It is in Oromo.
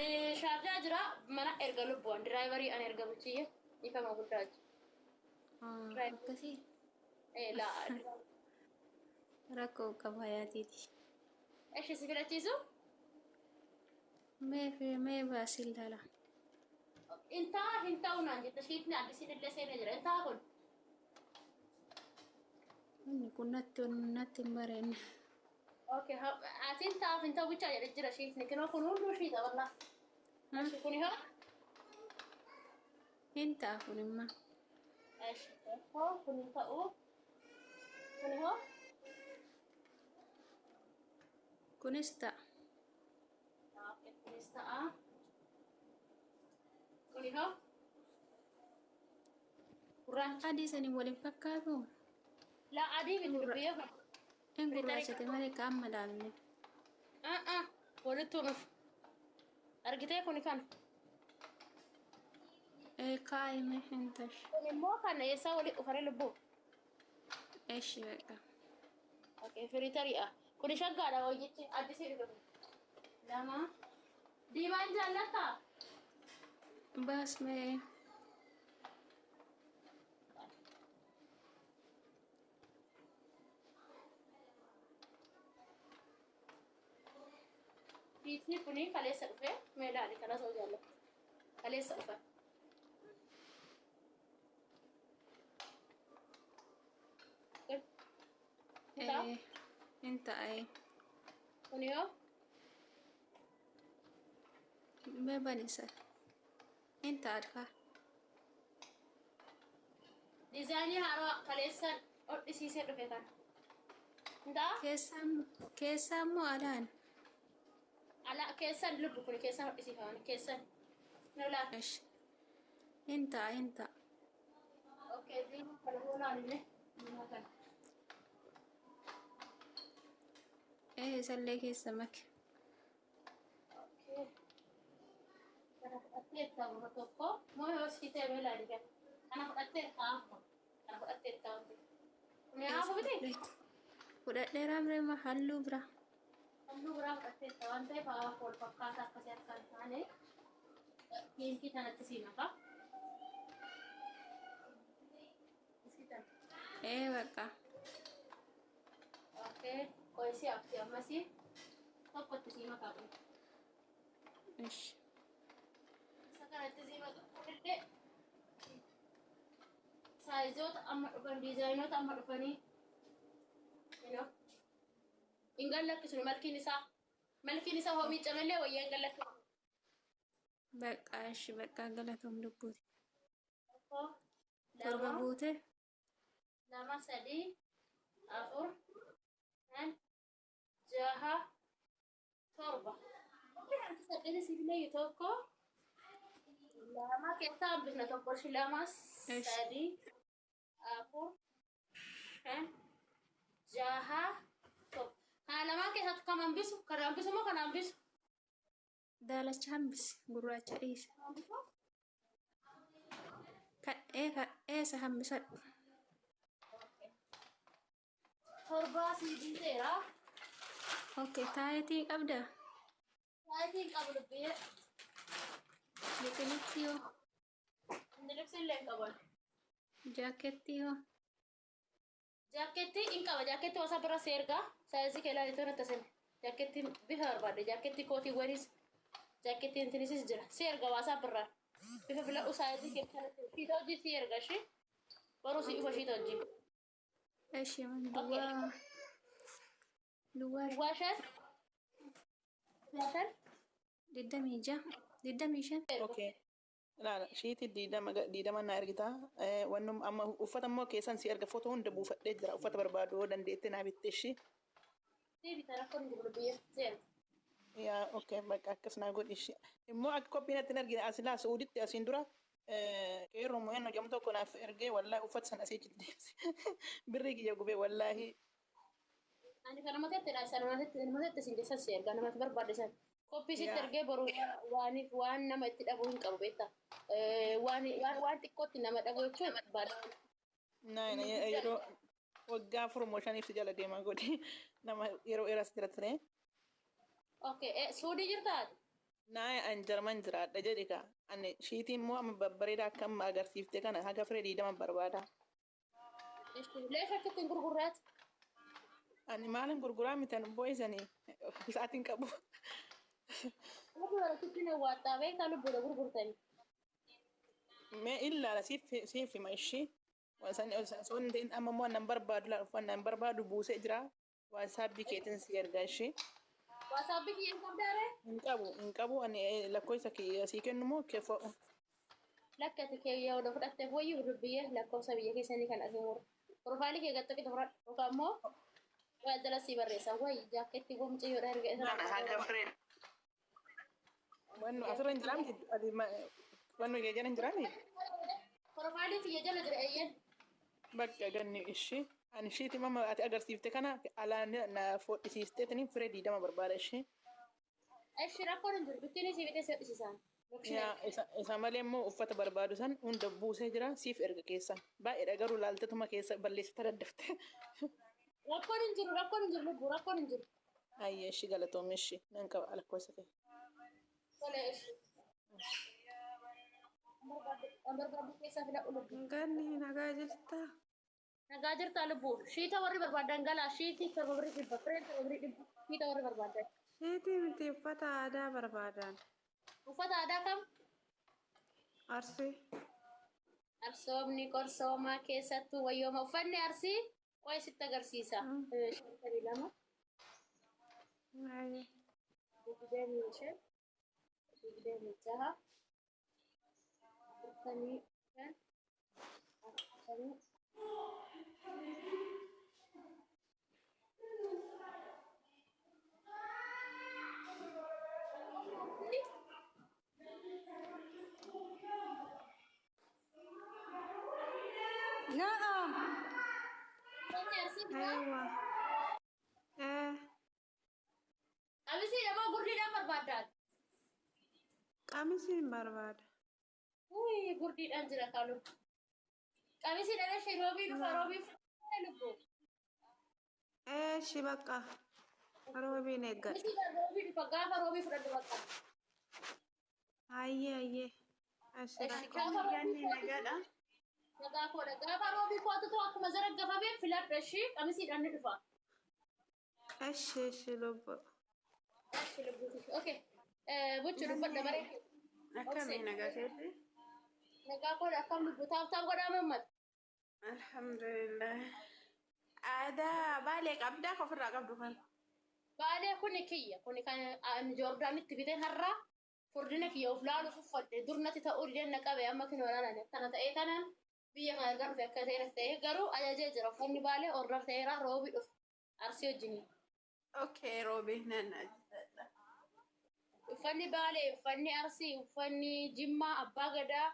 Sharjaa jira mana erga lubbuun diraayivarii an erga bulchiyye ifama guddaa akkasii laa rakkoo qaba hayaatiiti. eshi si filachiisu mee baasil dhala intaa hin ta'unaan jetta shiitni addisiin illee seenee jira intaa kun inni kun natti hin bareenne. okay atiin taaf hin ta'u bichaa jedhe jira shiitni kinoo kun hunduu shiita wallaa eshi kun yoo hin ta'a kun imma eshi hoo kun hin ta'u kun hoo kunis ta'a. okay kunis ta'a kun hoo gurraacha adii sanii waliin fakkaatu laa adii miti dubbiyee kun hin gurraachate malee kaan madaalne walitti nuuf argitee kun kan kaayime hin tash kun immoo kan eessaa walitti dhufaree lubbuu eshi beeka okay firitari'a kun shaggaadha wayyichi addisii dhufe lama diimaan jaallataa baas mee Bisni kuni kaleessa dhufe meelaani kana soo jaallatu kaleessa dhufe hin ta'e kuni yoo mee banisa hin ta'adha diizaayinii haaraa kaleessaan hodhisiisee dhufe kana hintaa keessaa immoo alaan ala keessan lubbu kun keessan hodhisiifaman keessan nola hin ta'a okay diimaa kana hoolaalle diimaa kana sallee keessa make okay kana fudhattee ta'u tokko moo hospitee meelaani kan kana fudhattee ta'u kana fudhattee ta'u kun yaa fudhate fudhadheeraa birema halluu bira halluu biraa fudhattee ta'an ta'e fa'aa fool fakkaata akkasii akka hin taane kiinkii kanatti sii maka baqa okay koisi abti ammasi tokkotti sii makaa kun isa kanatti sii makaa fudhadhee saayizoota amma dhufan diizaayinoota amma dhufanii Ingal lakkisuni malkiin isaa hoo miicamallee wayyaa ingal lakkisuni. Baqa eshi baqa galatoom lubbuuti. Torba torba buute lama sadii afur shan jaha torba. Saddeeti sibiilee tokko lama keessaa hambisna tokko shi lama sadii afur shan jaha torba. Kana lama keessatti kan hambisu moo kan hambisu? daalacha hambisi gurraacha dhiise eessa hambisadhu Torba sidii seera. okay taayitii qabda Taayitiin qabu lubbiyee. biqilitti yoo Indilibsi illee hin qaban. jaaketti yoo Jaaketti hin qaba. Jaaketti wasa bira seergaa. Saayinsi keelaan itoo natti asin. Jaaketti bifa barbaadde. Jaaketti kootiiwwanis. Jaaketti intinisis jira. Seerga waasaa birraan. Bifa filadhu saayinsi keelaan shiita hojii seerga shi. Baruu si ifa shiita hojii. eshi duwwaa Duwwaa shan. Shan. 25 Okay. Laala shiitii diidama na ergita wannum amma uffata immoo keessan si erga foto hunda buufadhee jira uffata barbaadu yoo dandeette naa bitteeshi Deebii tana kun gurgurbiyyee seera. yaa okay bakka akkas naa godhishi immoo akka qophiin ittiin argine asilaa suuditti asiin dura qeerroo mo'een hojjamu tokko naaf ergee wallaahi uffata sana asii deemse birrii kiyya gubee wallaahi Ani kana mateetti dha. Isa namatti isin keessan seerga. Namatti barbaadde san. Koppii sitti ergee boru waan nama itti dhabuu hin qabu beektaa. Waan xiqqootti nama dhabu jechuun barbaada. naayina yeroo waggaa promoshaniif si jala deemaa godhi nama yeroo dheeraas jira ture Okay, suudii jirtaa? naaya an jarman jiraadha jedhika ani shiitiin immoo amma babbareedaa akkam agarsiifte kana haga firee 20 barbaada. ليش أكتن قرقرات؟ Ani maalin gurguraa mitan boysanii isaatiin qabu. والله كنت نواتها بيك أنا بقول قرقرتني. Mee ilaala siif hima ishee sun ta'in amma immoo nan barbaadu laafaan nan barbaadu buusee jira waasaapbii keetiin si ergaa ishee. وأصابك ينقم داره؟ Hin qabu ani lakkoofsa sii kennu moo keefa'u. لك تكيا ولا فرقت تبوي وربيه لك وصبيه كيسني كان أكمل. بروفايلك يقطع كده فرق وكمو وهذا لسي بريسا وي جاكيت تقوم تيجي Haga firee. Wannu asirra hin jiraamti wannu ijaan hin jiraami. بروفايلك يجي لدرئيين. Bakka ganni ishee ani isheeti mama ati agarsiifte kana alaan na fodhisiisteetanii firee 20 barbaada ishee. إيش رأكون نجر بتني سيبتي سيسان. Isa malee immoo uffata barbaadu san hunda buusee jira siif erga keessa baay'eedha garuu laaltetuma keessa balleessita daddafte. رأكون نجر لبو رأكون نجر. Ayyee ishee galatoomee ishee nan qaba lakkoofsa kee. ولا إيش. أمر قبل كيسة فلا أقول. Ganni nagaa jirta. نجاجر طالبو شيء توري بربادان قال شيء توري في بفرين توري شيء توري بربادان. Sheetii miti uffata aadaa barbaadan. وفتا هذا كم؟ Arsii. أرسومني كورسوما كيسة ويوم وفني أرسي كويس تجرسيسا. شكرا لما. Ayyo. بيجي ميشة. بيجي ميشة. فني كان. فني. Naam. فني أرسي. Aywa. أبيسي لما أقول لي لا بربادان. Qamisiin barbaada. وي قردي أنجلا قالوا. أبيسي أنا شيء روبي نفروبي فلبو. Shi bakka. Roobiin eeggadha. أبيسي روبي نفقافا روبي فلبو بقى. Ayyee. Ashira. Ganni nagaadha. Nagaa koodha. Gaafa roobii kootutu akkuma zaraggafamee filadha ishee qamisiidhaan ni dhufa. Shi lubbu. Okay. Bochu dubbadha baree. Akkamiin nagaa keetti? Nagaa koodha akkam lubbu taaf godhaa mammal. Alhamdulillah. Aadaa baalee qabdaa ka ofirraa qabdu kan? Baalee kuni kiyya. Kuni kan Joordaanitti biteen har'aa furdina kiyya of laaluuf uffadhe durnatti ta'uu dideen qabe amma kin walaanaan akkana ta'ee tanaan biyya kana erga dhufe akka ta'e garuu ajajee jira uffanni baalee order ta'eera roobii dhufu arsii wajjinii. Okay, roobii nan ajajadha. Uffanni baalee uffanni arsii uffanni jimmaa abbaa gadaa